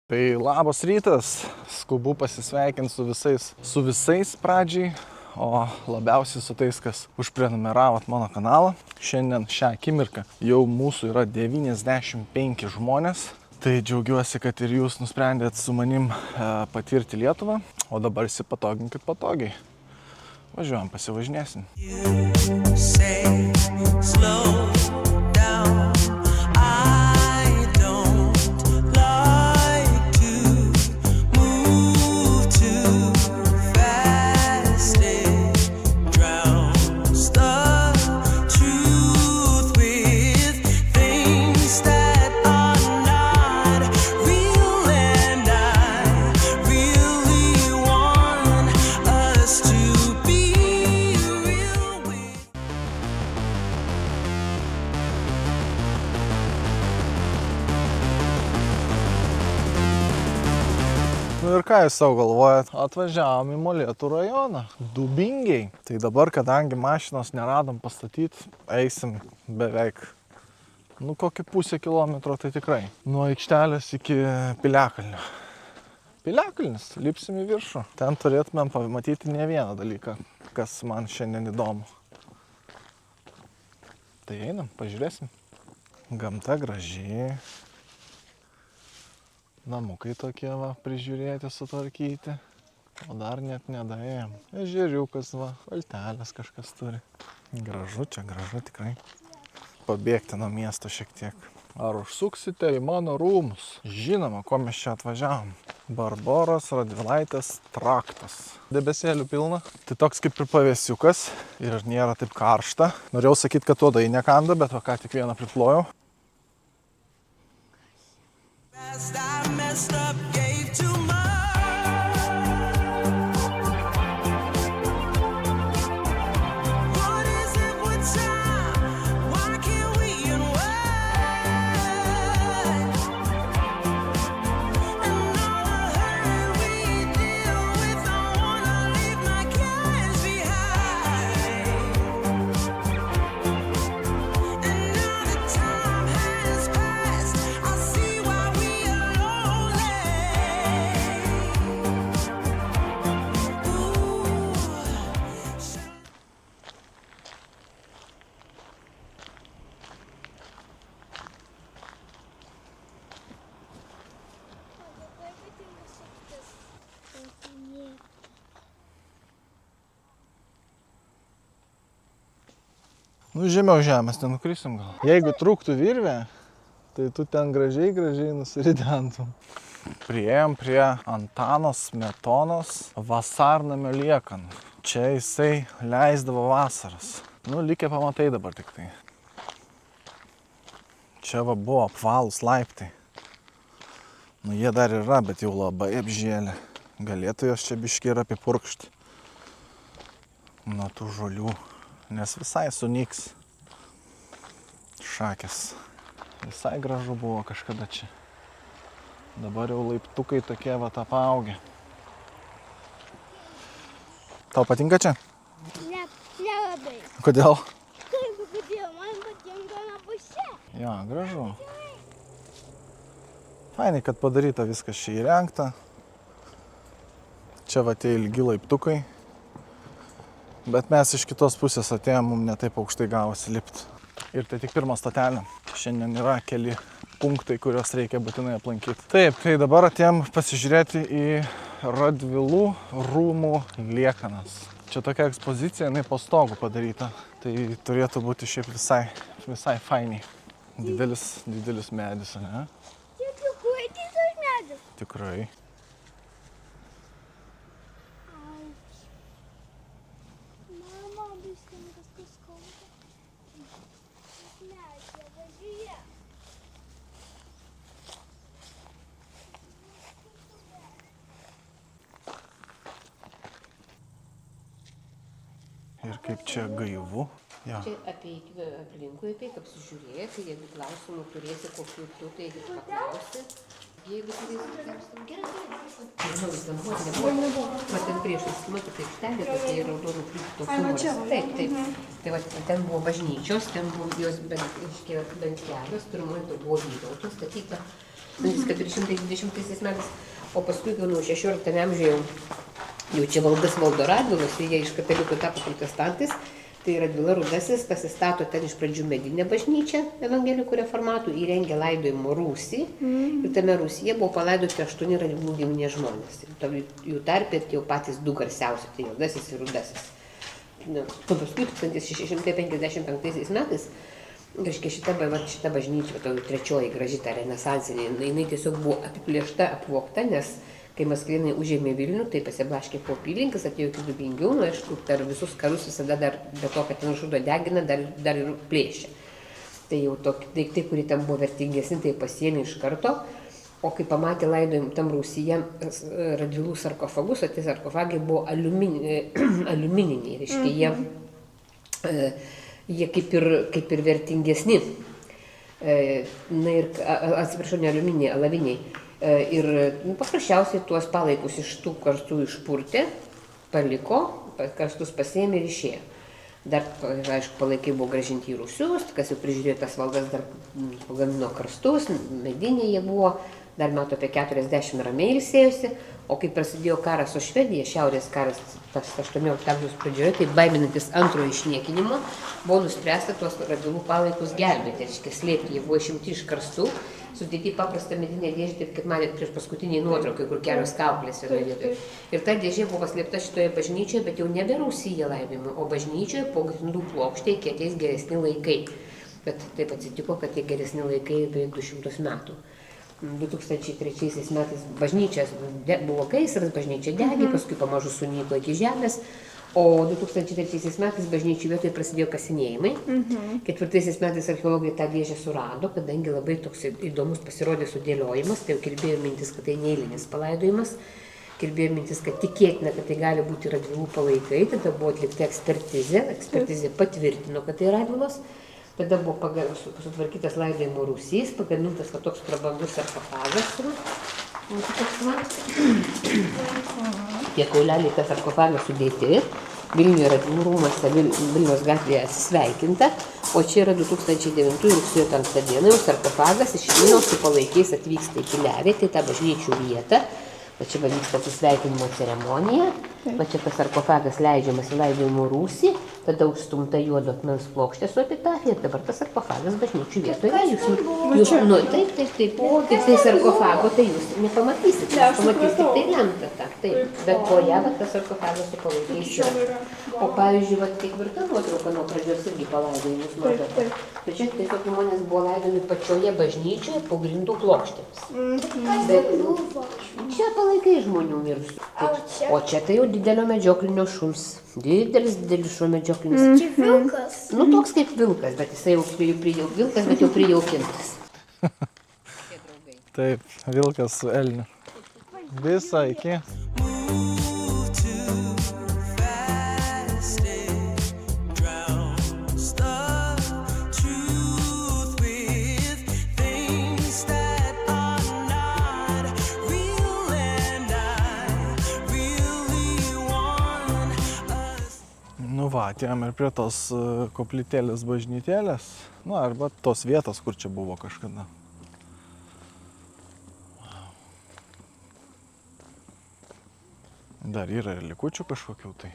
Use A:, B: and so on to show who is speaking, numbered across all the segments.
A: Tai labas rytas, skubu pasisveikinti su visais pradžiai, o labiausiai su tais, kas užprenumeravot mano kanalą. Šiandien šią akimirką jau mūsų yra 95 žmonės, tai džiaugiuosi, kad ir jūs nusprendėt su manim patirti Lietuvą, o dabar įsipatoginkit patogiai. Važiuojam, pasivažinėsim. Nu ir ką jūs savo galvojat? Atvažiavom į Molėtų rajoną, Dubingiai. Tai dabar, kadangi mašinos neradom pastatyti, eisim beveik, kokį pusę kilometro, tai tikrai. Nuo aikštelės iki Piliakalnio. Piliakalnis, lipsim į viršų. Ten turėtumėm pamatyti ne vieną dalyką, kas man šiandien įdomu. Tai einam, pažiūrėsim. Gamta graži. Namukai tokie va, prižiūrėti, sutvarkyti, o dar net nedaėjom. Ežeriukas va, valtelės kažkas turi. Gražu čia, gražu tikrai. Pabėgti nuo miesto šiek tiek. Ar užsuksite į mano rūmus? Žinoma, ko mes čia atvažiavom. Barboros Radvilaitės traktas. Debesėlių pilna. Tai toks kaip ir pavėsiukas ir nėra taip karšta. Norėjau sakyti, kad uodai nekanda, bet va ką tik vieną priplojau. Žemiau žemės, ten nukrisim gal. Jeigu trūktų virvė, tai tu ten gražiai nusiridentum. Priėjom prie Antano Smetonos vasarnamio liekanų. Čia jisai leisdavo vasaras. Likę pamatai dabar tik tai. Čia va buvo apvalūs laiptai. Jie dar yra, bet jau labai apžėlę. Galėtų jos čia biškį ir apipurkšti nuo tų žolių. Nes visai sunyks šakės. Visai gražu buvo kažkada čia. Dabar jau laiptukai tokie va apaugę. Tau patinka čia?
B: Ne, nelabai.
A: Kodėl?
B: Kodėl? Man patinka namuose.
A: Jo, gražu. Fainai, kad padaryta viskas čia įrengta. Čia va tie ilgi laiptukai. Bet mes iš kitos pusės atėjom, mums netaip aukštai gavosi lipti. Ir tai tik pirma stotelė. Šiandien yra keli punktai, kuriuos reikia būtinai aplankyti. Taip, tai dabar atėjom pasižiūrėti į Radvilų rūmų liekanas. Čia tokia ekspozicija, jinai po stogu padaryta. Tai turėtų būti šiaip visai fainiai. Didelis medis, ne?
B: Tikrai didelis medis.
A: Tikrai. Ir kaip čia gaivu. Ja.
C: Čia apeik aplinkui, apsižiūrėk, jeigu klausimų turėsi kokių tu, tai paklausi. Jeigu turėsi klausimų, gerai. Nebuvo. Va ten priešais, matai, aikštelė, tokia yra raudonų krypto kūras. Taip. Tai va ten buvo bažnyčios, ten buvo jos bent kelios, pirmoji buvo Vytauto statyta. 1420 metais, o paskui jau nuo 16 amžiuje jau čia valdas valdo Radvilos, jie iš katalikų tapo protestantais. Tai Radvila Rudasis pasistato ten iš pradžių medinę bažnyčią evangelikų reformatų, įrengė laidojimo rūsį ir tame rūsyje buvo palaidoti 8 Radvilų giminės žmonės. Jų tarpe jau patys 2 garsiausi, tai Juodasis ir Rudasis. Paskui 1655 metais, reiškia, šita bažnyčia, trečioji graži ta renesansinė, jinai tiesiog buvo apiplėšta, apvogta, nes kai maskvėnai užėmė Vilnių, tai pasiblaškė po apylinkes, atėjo iki Dubingių, aišku, per visus karus visada dar, be to, kad ten žudo degina, dar ir plėšia. Tai jau daiktai, kurie ten buvo vertingesni, tai pasiėmė iš karto, o kai pamatė laidojimą tam rūsyje Radvilų sarkofagus, o tie sarkofagai buvo aliumininiai, reiškia, jie kaip ir vertingesni. Na ir, atsiprašau, ne aliumininiai, alaviniai. Ir paprasčiausiai tuos palaikus iš tų karstų išpurtė, paliko, karstus pasiėmė ir išėjo. Dar, aišku, palaikai buvo grąžinti į Rūsius, kas jau prižiūrėjo tas valdas, dar pagamino karstus, mediniai jie buvo, dar metų apie 40 ramiai ilsėjusi, o kai prasidėjo karas su Švedija, šiaurės karas, tas 18 amžiaus pradžioje, tai baiminantis antrojo išniekinimo, buvo nuspręsta tuos Radvilų palaikus gelbėti, reiškia slėpti, jie buvo išimti iš karstų, sudėti paprastą medinę dėžę, taip kaip matėt prieš paskutiniai nuotraukai, kur kelios kauklės vienoje vietoje. Ir ta dėžė buvo paslėpta šitoje bažnyčioje, bet jau nebe Rūsyje laidojimo, o bažnyčioje po grindų plokštėje, kai ateis geresni laikai. Bet taip atsitiko, kad tie geresni laikai beveik 200 metų. 2003 metais bažnyčias buvo gaisras, bažnyčia degė, paskui pamažu sunyko iki žemės, o 2003 metais bažnyčių vietoje prasidėjo kasinėjimai. 2004 metais archeologai tą dėžę surado, kadangi labai toks įdomus pasirodė sudėliojimas, tai jau kalbėjo mintis, kad tai neeilinis palaidojimas, kalbėjo mintis, kad tikėtina, kad tai gali būti Radvilų palaikai, tada buvo atlikta ekspertizė patvirtino, kad tai Radvilos. Tada buvo sutvarkytas laidojimo rūsys, pagamintas toks prabangus sarkofagas. Tie kauleliai tą sarkofagą sudėti. Vilniuje Radvilų rūmuose Vilniaus gatvėje atsisveikinta, o čia yra 2009 rugsėjo 5 dieną jau sarkofagas iš Vilniaus su palaikiais atvyksta į Piliavietę, tą bažnyčių vietą. Va čia vyksta atsisveikinimo ceremonija, va čia tas sarkofagas leidžiamas į laidojimo rūsį, tada užstumta juodo akmens plokštė su epitafija ir dabar tas sarkofagas bažnyčių vietoje. Jūs, taip, o tik tai sarkofago, tai jūs nepamatysite, pamatysite tai lentą tą, taip, bet po ją va tas sarkofagas su palaikais yra. O pavyzdžiui, va ketvirta nuotrauka nuo pradžios irgi palaidojimus matote. Tai čia tiesiog žmonės buvo laidomi pačioje bažnyčioje po grindų plokštėms. Čia palaikai žmonių mirusių. O čia tai jau didelio medžioklinio šuns. Didelis šuo medžioklinis.
B: Čia vilkas.
C: Nu, toks kaip vilkas, bet jisai jau vilkas, bet jau prijaukintas.
A: Taip, vilkas su elniu. Visą iki. Nu va, atėjom ir prie tos koplytėlės bažnytėlės, nu arba tos vietos, kur čia buvo kažkada. Dar yra ir likučių kažkokių tai.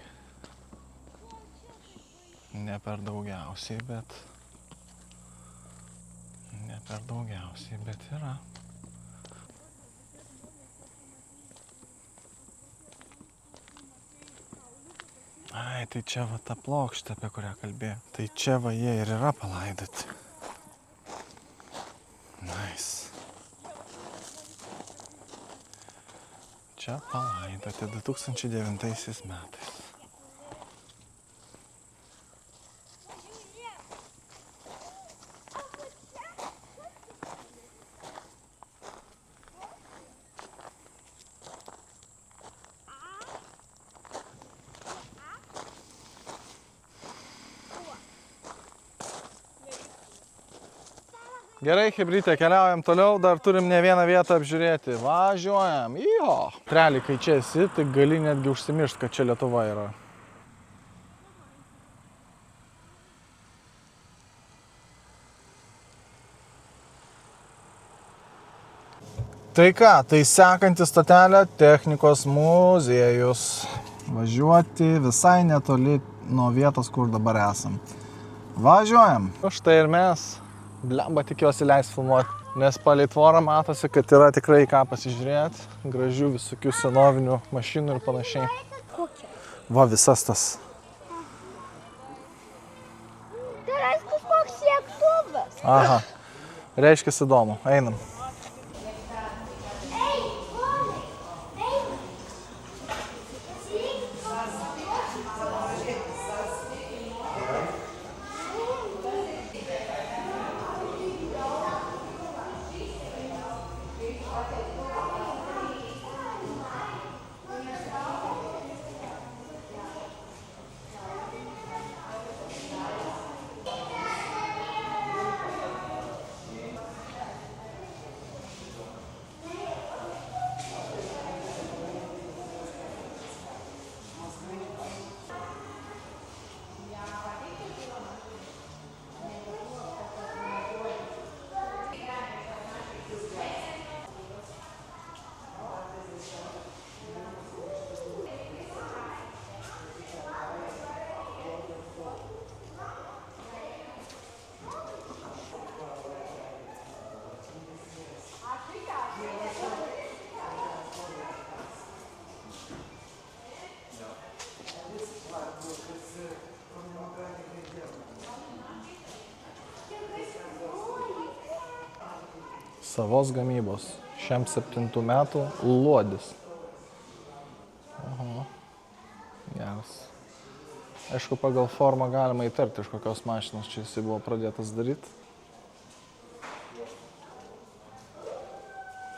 A: Ne per daugiausiai, bet yra. Ai, tai čia va ta plokštė, apie kurią kalbėjau. Tai čia va jie ir yra palaidoti. Nice. Čia palaidoti 2009 metais. Gerai, chebrytė, keliaujam toliau, dar turim ne vieną vietą apžiūrėti. Važiuojam, jo. Realiai, kai čia esi, tai gali netgi užsimiršti, kad čia Lietuva yra. Tai ką, tai sekanti stotelė technikos muziejus. Važiuoti visai netoli nuo vietos, kur dabar esam. Važiuojam. Štai ir mes. Blemba tikiuosi leis filmuoti. Nes palei tvorą matosi, kad yra tikrai ką pasižiūrėti. Gražių visokių senovinių mašinų ir panašiai.
B: Kokia?
A: Va, visas tas.
B: Tai yra kažkoks lėktuvas.
A: Aha. Reiškia įdomu. Einam. Savos gamybos. 67 metų luodis. Oho. Geras. Aišku, pagal formą galima įtarti, iš kokios mašinos čia jisai buvo pradėtas daryti.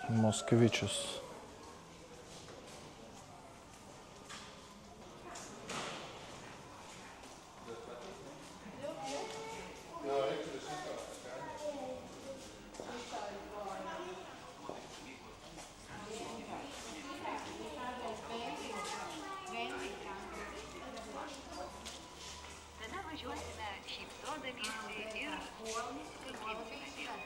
A: Moskvičius.
D: Važiuosime šypsodamiesi ir nusiteikimsime.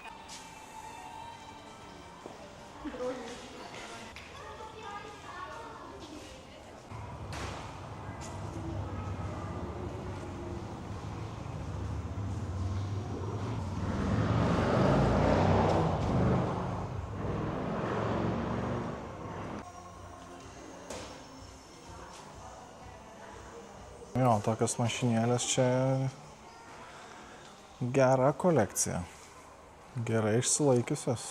A: Jo, tokios mašinėlės čia gera kolekcija. Gerai išsilaikiusios.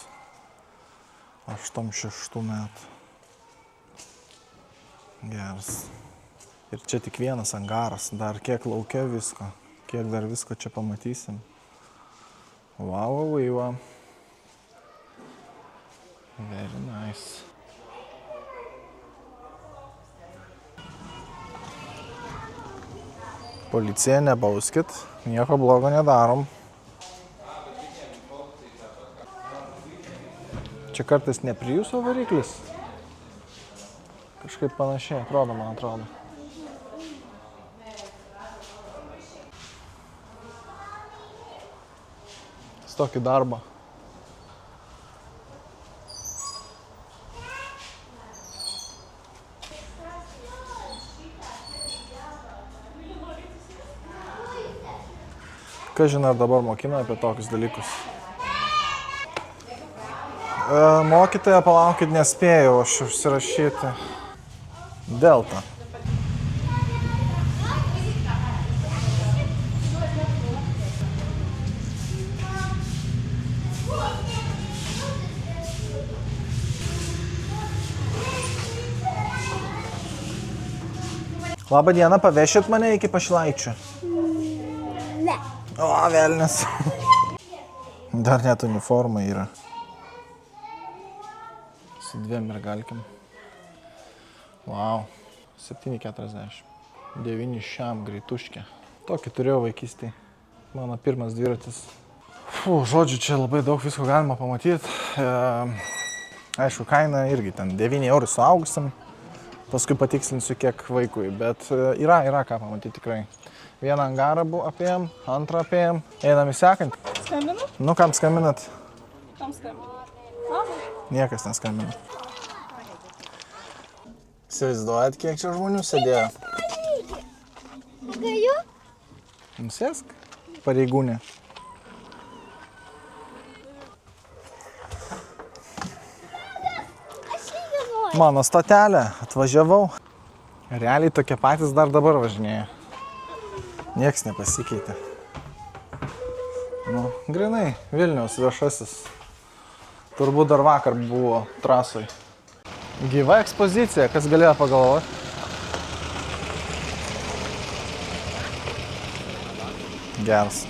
A: 86 metų. Geras. Ir čia tik vienas angaras. Dar kiek laukia visko. Kiek dar visko čia pamatysim. Wow, wow. Very nice. Policija, nebauskit, nieko blogo nedarom. Čia kartais ne Priuso variklis. Kažkaip panašiai atrodo, man atrodo. Tokį darbą. Ką žinai, dabar mokina apie tokius dalykus? Mokytoja, palaukit, nespėjau aš užsirašyti. Delta. Labą dieną, pavešit mane iki Pašilaičių?
B: Ne.
A: O, velnis. Dar net uniforma yra. Su 2 mergalkėm. Wow. 7,40. 9 šiam greituškė. Tokį turėjau vaikystėje. Mano pirmas dviratis. Žodžiu, čia labai daug visko galima pamatyti. Aišku, kaina irgi ten 9 eurų suaugusiam. Paskui patikslinsiu kiek vaikui, bet yra ką pamatyti tikrai. Vieną angarą apėjom, antrą apėjom. Einam į sekantį.
E: Skambinu?
A: Nu, kam skambinat?
E: Kam skambinu? Mamai.
A: Niekas neskambina. Įsivaizduojat, kiek čia žmonių sėdėjo?
B: Galiu?
A: Nusėsk, pareigūnė.
B: Aš irgi noriu.
A: Mano stotelė, atvažiavau. Realiai tokie patys dar dabar važinėja. Niekas nepasikeitė. Nu, grinai, Vilniaus viešasis. Turbūt dar vakar buvo trasoj. Gyva ekspozicija, kas galėjo pagalvoti? Geras.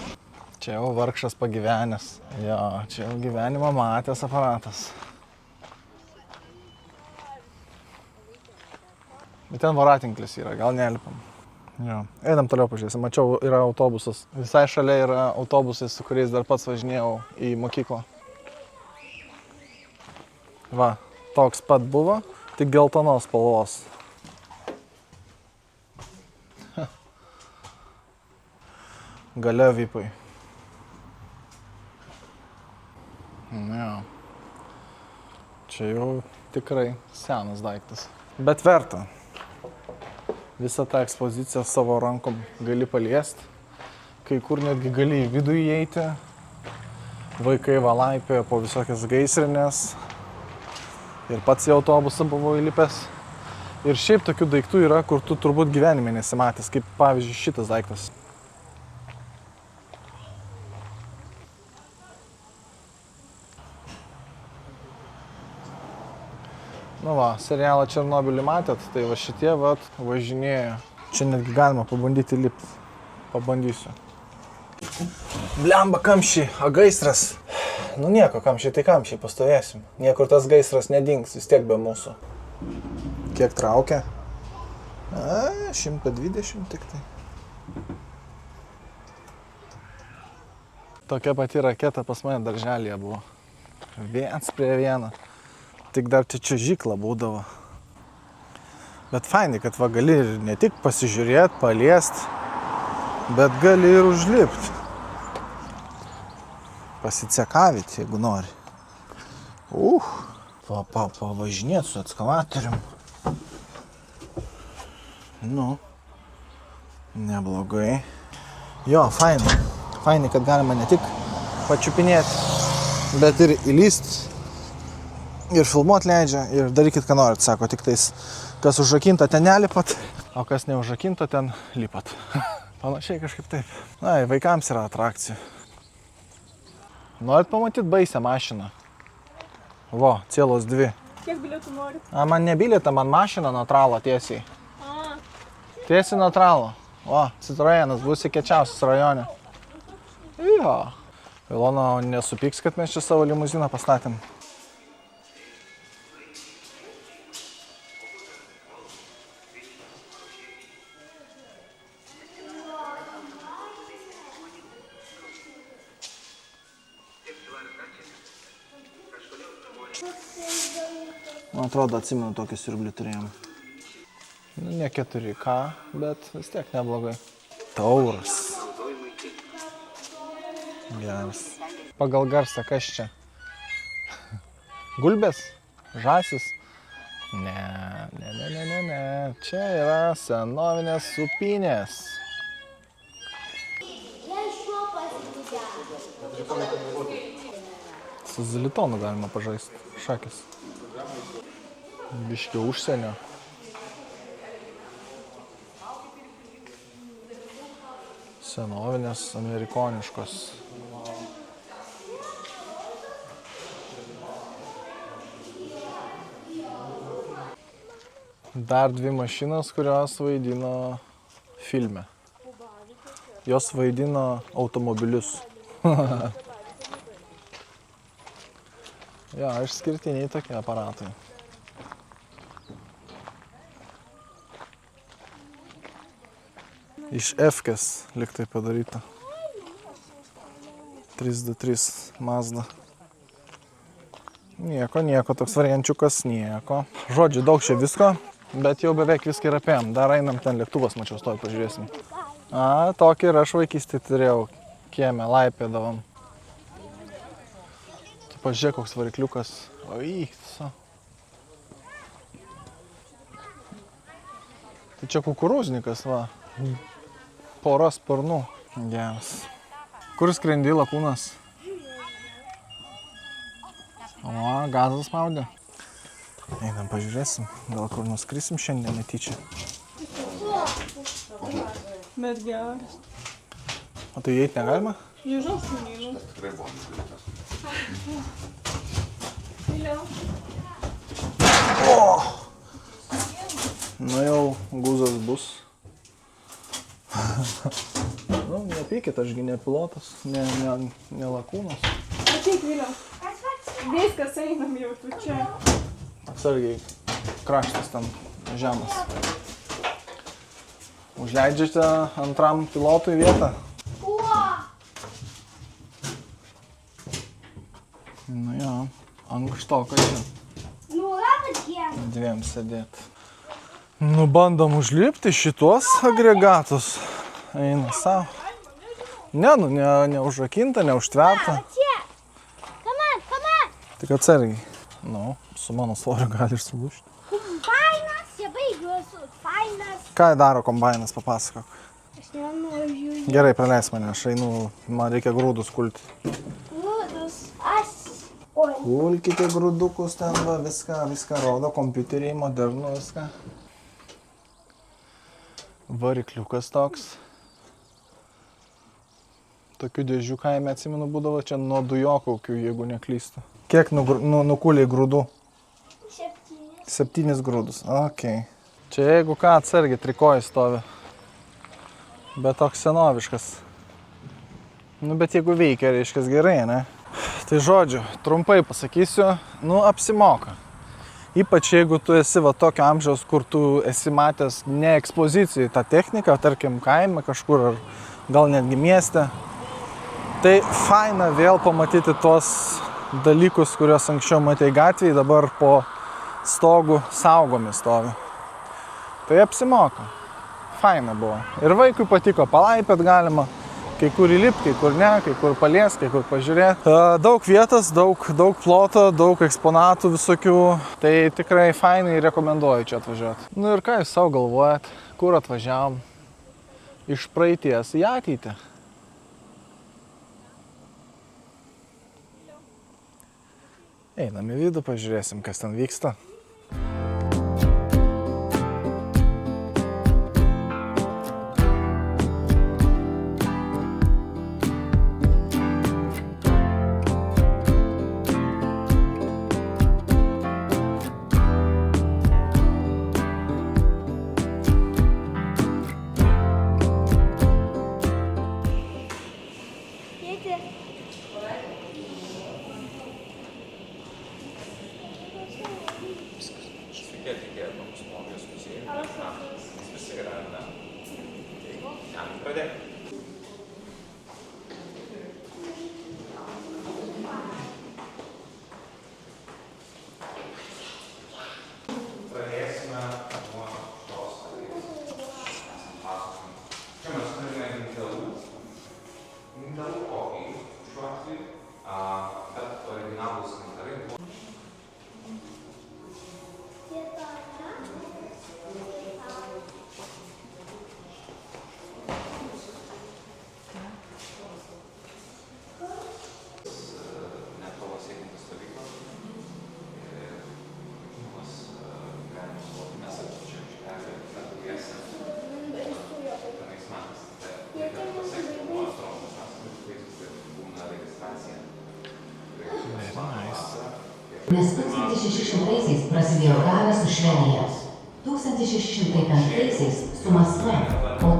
A: Čia jau vargšas pagyvenęs. Jo, čia jau gyvenimą matęs aparatas. Bet ten voratinklis yra, gal nelipam. Jo. Einam toliau pažiūrėsim. Mačiau, yra autobusas. Visai šalia yra autobusai, su kuriais dar pats važinėjau į mokyklą. Va, toks pat buvo, tik geltonos spalvos. Gale vipai. Jo. Čia jau tikrai senas daiktas. Bet verta. Visą tą ekspoziciją savo rankom gali paliesti. Kai kur netgi gali į vidų įeiti. Vaikai valaipioja po visokias gaisrinės. Ir pats į autobusą buvo įlipęs. Ir šiaip tokių daiktų yra, kur tu turbūt gyvenime nesimatęs, kaip pavyzdžiui šitas daiktas. Nu va, serialą Černobylį matėt, tai va šitie vat važinėja. Čia netgi galima pabandyti lipti. Pabandysiu. Blemba kamščiai, a gaisras. Nu nieko, kamščiai tai kamščiai, pastovėsim. Niekur tas gaisras nedings, vis tiek be mūsų. Kiek traukia? 120 tik tai. Tokia pati raketa pas mane darželėje buvo. 1:1. Tik dar čia čiuožykla būdavo. Bet fainai, kad va gali ir ne tik pasižiūrėti, paliesti, bet gali ir užlipti. Pasicekavyti, jeigu nori. Pavažinėti su ekskavatorium. Nu, neblogai. Jo, fainai. Fainai, kad galima ne tik pačiupinėti, bet ir įlysti. Ir filmuot leidžia, ir darykit, ką norit, sako, tik tais, kas užrakinta, ten nelipat, o kas neužrakinta, ten lipat. Panašiai kažkaip taip. Na, vaikams yra atrakcijų. Norit pamatyti baisią mašiną? Vo, cielos 2.
E: Kiek bilietų norit?
A: Man ne bilietą, man mašiną nuo tralo tiesiai. Tiesiai nuo tralo. O, Citroenas bus kiečiausias rajone. Jo. Ilona nesupyks, kad mes čia savo limuziną pastatėm. Man atrodo, atsimenu, tokį siurblį turėjom. Nu, ne 4K, bet vis tiek neblogai. Tauras. Geras. Pagal garsą, kas čia? Gulbės? Žąsis? Ne. Čia yra senovinės supynės. Su zilitonu galima pažaisti. Šakis. Biškio užsienio. Senovinės, amerikoniškos. Dar 2 mašinos, kurios vaidino filme. Jos vaidino automobilius. Jo, išskirtiniai tokie aparatai. Iš F-kės liktai padaryta. 323 Mazda. Nieko, toks variančiukas, nieko. Žodžiu, daug čia visko, bet jau beveik viską ir apėjom. Dar einam, ten lėktuvas mačiau, stoj, pažiūrėsim. Tokį ir aš vaikystėje turėjau kieme, laipėdavom. Pažiūrėk, koks varikliukas. Oiksa. Tai čia kukurūznikas, va. Pora sparnų. Geras. Kur skrendi, lakūnas? O, gazas spaudė. Einam, pažiūrėsim. Gal kur nuskrisim šiandien netyčia.
E: Bet geras.
A: O tai įeit negalima?
E: Nežinau, šunėlių.
A: Nu jau guzas bus. Nu, nepykit, ašgi ne pilotas, ne lakūnas.
E: Ateik, Viliau. Viskas, einam jau tu čia.
A: Atsargiai, kraštas ten žemas. Užleidžiate antram pilotui vietą? Nu jo, ankštoka čia.
B: Nu, labas dienas.
A: Dviem sėdėt. Nu, bandom užlipti šituos agregatus. Eina savo. Ne, nu, neužrakinta, neužtverta.
B: Čia. Come on.
A: Tik atsargiai. Nu, su mano svoriu gali išsulūžti.
B: Kombainas, jie baigiuosi. Fainas.
A: Ką daro kombainas, papasakok.
B: Aš nenoriu.
A: Gerai, praleis mane, aš einu, man reikia grūdus kulti.
B: Grūdus. Oi.
A: Kulkite grūdukus ten, va, viską rodo, kompiuteriai, modernų, viską. Varikliukas toks. Tokių dėžių kaime, atsimenu, būdavo čia nuo dujokaukių, jeigu neklystu. Kiek nukuliai grūdų? 7 grūdus, okei. Čia jeigu ką, atsargiai, trikojai stovi. Bet toks senoviškas. Nu, bet jeigu veikia, reiškia gerai, ne? Tai žodžiu, trumpai pasakysiu, nu, apsimoka. Ypač jeigu tu esi va tokio amžiaus, kur tu esi matęs ne ekspozicijai tą techniką, tarkim kaime kažkur ar gal netgi mieste. Tai faina vėl pamatyti tuos dalykus, kuriuos anksčiau matei gatvėje, dabar po stogu saugomi stovi. Tai apsimoka. Faina buvo. Ir vaikui patiko, palaipėt galima. Kai kur įlipti, kai kur ne, kai kur palies, kai kur pažiūrėti. Daug vietos, daug ploto, daug eksponatų visokių. Tai tikrai fainai rekomenduoju čia atvažiuoti. Nu ir ką jūs savo galvojat, kur atvažiavom? Iš praeities į ateitį. Einam į vidų, pažiūrėsim, kas ten vyksta.
F: Nes 1600-aisiais prasidėjo karas su Švedija. 1605-aisiais su Maskva, o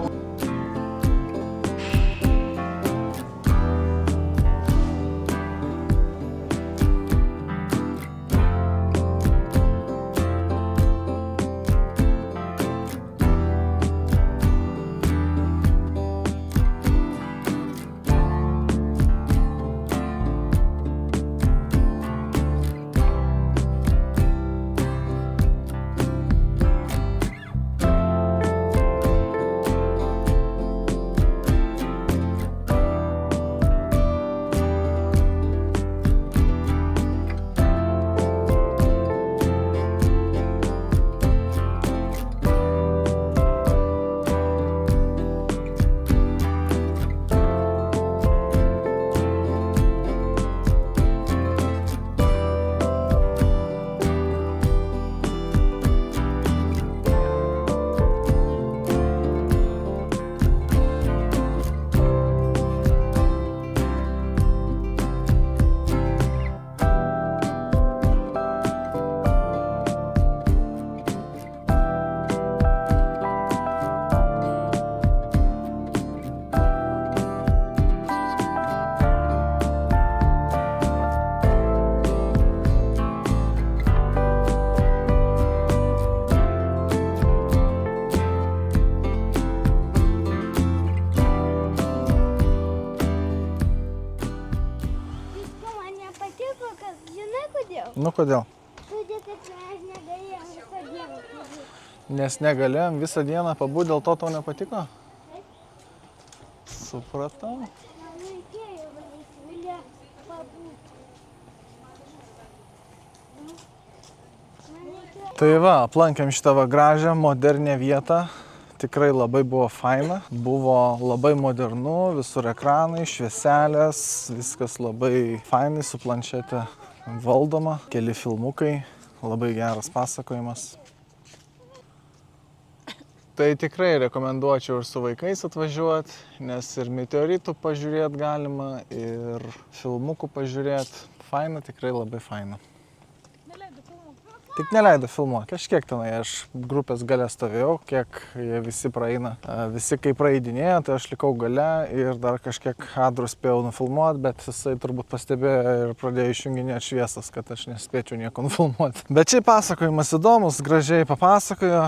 A: Kodėl?
B: Todėl, kad mes negalėjom visą dieną pabūti.
A: Nes negalėjom visą dieną pabūti, dėl to tau nepatiko? Supratau.
B: Man reikėjo valyti, vilė pabūti. Man reikėjo.
A: Tai va, aplankėm šitą va gražią, modernę vietą. Tikrai labai buvo faina. Buvo labai modernu, visur ekranai, švieselės, viskas labai fainai, su planšete valdoma. Keli filmukai, labai geras pasakojimas. Tai tikrai rekomenduočiau ir su vaikais atvažiuoti, nes ir meteoritų pažiūrėti galima, ir filmukų pažiūrėti. Faina, tikrai labai faina. Tik neleido filmuoti. Kažkiek tenai aš grupės gale stovėjau, kiek jie visi praeina. Visi kai praeidinėjo, tai aš likau gale ir dar kažkiek kadrų spėjau nufilmuoti, bet jisai turbūt pastebėjo ir pradėjo išjunginėti šviesas, kad aš nespėčiau nieko nufilmuoti. Bet šiaip pasakojimas įdomus, gražiai papasakojo,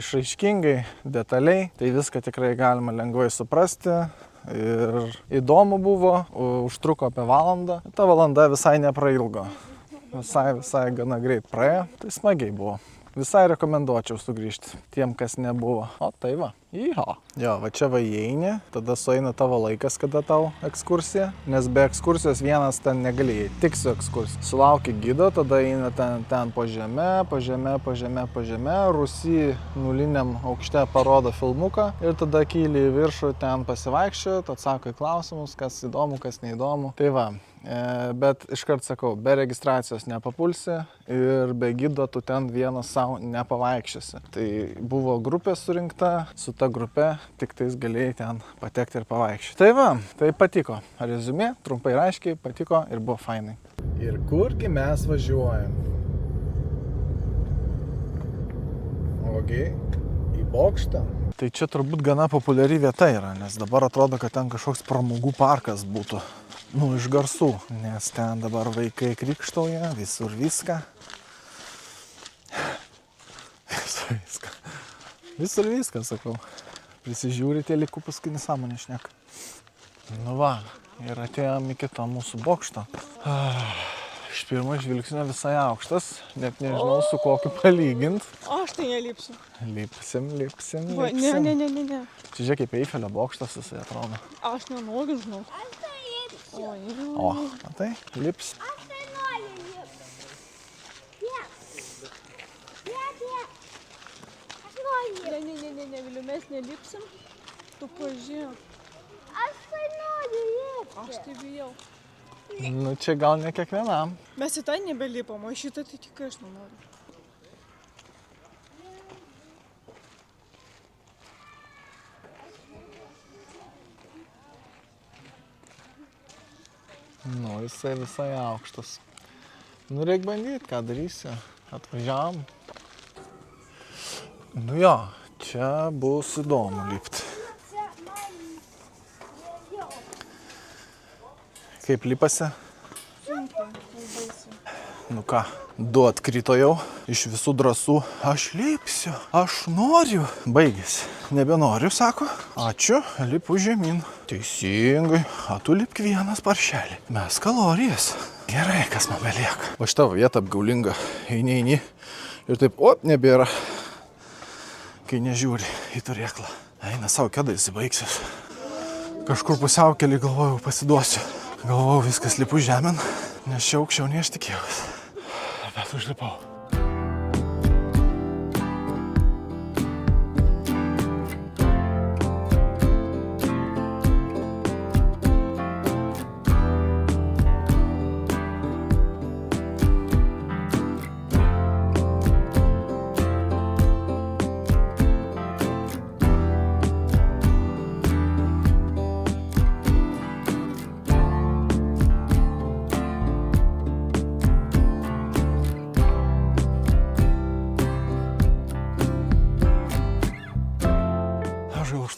A: išraiškingai, detaliai. Tai viską tikrai galima lengvai suprasti. Ir įdomu buvo, užtruko apie valandą. Ta valanda visai neprailgo. Visai gana greit praėjo, tai smagiai buvo. Visai rekomenduočiau sugrįžti tiem, kas nebuvo. O tai va, iho. Jo, va čia va įeini, tada sueina tavo laikas, kada tau ekskursija, nes be ekskursijos vienas ten negalėjai, tik su ekskursija. Sulauki gido, tada eina ten po žeme, Rusy nuliniam aukšte parodo filmuką ir tada kyli į viršų ten pasivaikščiot, atsako į klausimus, kas įdomu, kas neįdomu. Tai va. Bet iškart sakau, be registracijos nepapulsi ir be gido tu ten vienas savo nepavaikščiosi. Tai buvo grupė surinkta, su ta grupe tik tais galėjai ten patekti ir pavaikščioti. Tai va, tai patiko. Reziumė, trumpai ir aiškiai, patiko ir buvo fainai. Ir kurgi mes važiuojam? Ogi, į bokštą. Tai čia turbūt gana populiari vieta yra, nes dabar atrodo, kad ten kažkoks pramogų parkas būtų. Nu, iš garsų, nes ten dabar vaikai krikštauja, visur viską. Visur viską, sakau. Prisižiūri tie likų, paskui nesąmonė šneka. Nu va, ir atėjom iki to mūsų bokšto. Iš pirmo žvilgsnio visai aukštas, net nežinau su kokiu palygint.
E: O, aš tai nelipsiu.
A: Lipsim.
E: Va, ne.
A: Čia žiūrėk, kaip Eifelio bokštas jisai atrodo.
E: Aš nenoriu, žinau.
A: O, matai, lips.
B: Aš tai noriu lipti. Aš noriu lipti.
E: Ne, Viliu, mes nelipsim. Tu pažiūrėk.
B: Aš tai noriu lipti.
E: Aš tai bijau.
A: Nu, čia gal ne kiekvienam.
E: Mes į tą nebelipam, o šitą tai tik aš nenoriu.
A: Nu, jisai visai aukštas. Nu, reik bandyti, ką darysi. Atvažiavam. Nu jo, čia bus įdomu lipti. Kaip lipasi? Nu ką, 2 atkrito jau. Iš visų drąsų. Aš lipsiu, aš noriu. Baigėsi. Nebenoriu, sako. Ačiū, lipu žemyn. Teisingai. A tu lipk vienas paršelį. Mes kalorijas. Gerai, kas man belieka. O šita vieta apgaulinga. Eini. Ir taip, nebėra. Kai nežiūri į turėklą. Eina savo, kada jis baigsis. Kažkur pusiaukelį galvojau pasiduosiu. Galvojau, viskas lipu žemėn, nes čia aukščiau nei aš tikėjausi. Bet užlipau.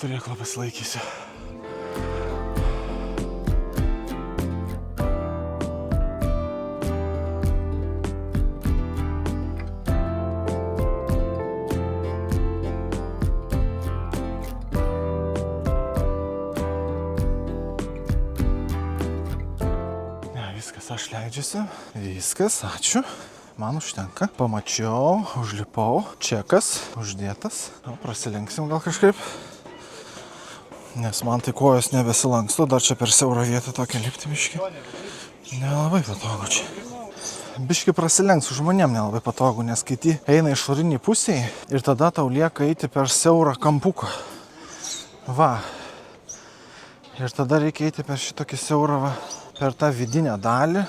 A: Turėklą pasilaikysiu. Ne, viskas aš leidžiuosi. Viskas, ačiū. Man užtenka. Pamačiau, užlipau. Čekas uždėtas. Prasilenksim gal kažkaip. Nes man tai kojos nebesilanksto. Dar čia per siaurą vietą tokia lipti biški. Nelabai patogu čia. Biški prasilenks, su žmonėm nelabai patogu, nes kiti eina išoriniai pusėje ir tada tau lieka eiti per siaurą kampuką. Va. Ir tada reikia eiti per šitokį siaurą, va, per tą vidinę dalį,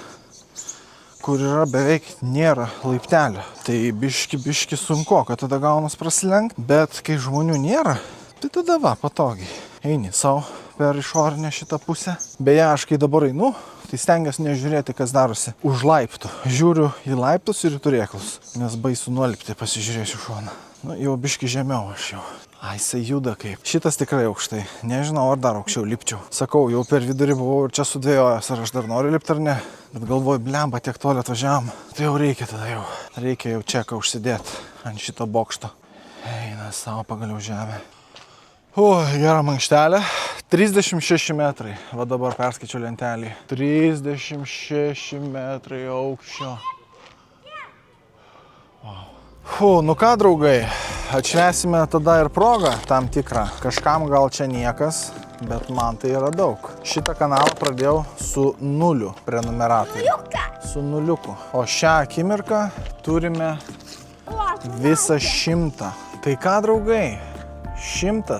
A: kur yra beveik nėra laiptelio. Tai biški sunku, kad tada gaunas prasilenkt, bet kai žmonių nėra, tai tada va, patogiai. Eini savo per išorinę šitą pusę. Beje, aš kai dabar einu, tai stengiuosi nežiūrėti, kas darosi už laiptų. Žiūriu į laiptus ir į turėklus, nes baisu nuolipti, pasižiūrėsiu šoną. Nu, jau biški žemiau aš jau. Ai, jisai juda kaip. Šitas tikrai aukštai. Nežinau, ar dar aukščiau lipčiau. Sakau, jau per vidurį buvau ir čia sudvėjojęs, ar aš dar noriu lipti ar ne. Bet galvoju, blemba, tiek toli atvažiavam. Tai jau reikia tada jau. Reikia jau čeką užsidėti ant šito bokšto. Eina savo pagaliau žemę. Gera mankštelė. 36 metrai. Va dabar perskaičiu lentelį. 36 metrai aukščio. Nu ką, draugai, atšvęsime tada ir progą tam tikrą. Kažkam gal čia niekas, bet man tai yra daug. Šitą kanalą pradėjau su 0 prenumeratorių. Su 0. O šią akimirką turime visą 100. Tai ką, draugai? 100.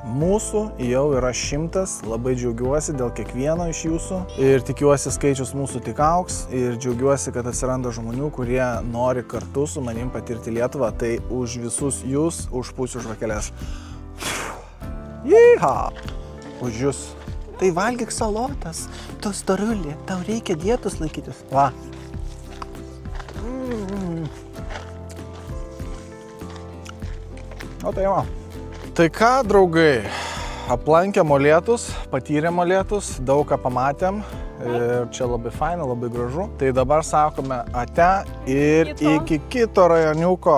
A: Mūsų jau yra 100. Labai džiaugiuosi dėl kiekvieno iš jūsų. Ir tikiuosi skaičius mūsų tik augs. Ir džiaugiuosi, kad atsiranda žmonių, kurie nori kartu su manim patirti Lietuvą. Tai už visus jūs užpūsiu žvakeles. Jiha! Už jūs. Tai valgyk salotas. Tu storulė. Tau reikia dietos laikytis. Va. O tai va. Tai ką, draugai, aplankėm Molėtus, patyrėm Molėtus, daug ką pamatėm ir čia labai faina, labai gražu. Tai dabar sakome ate ir iki kito rajoniuko.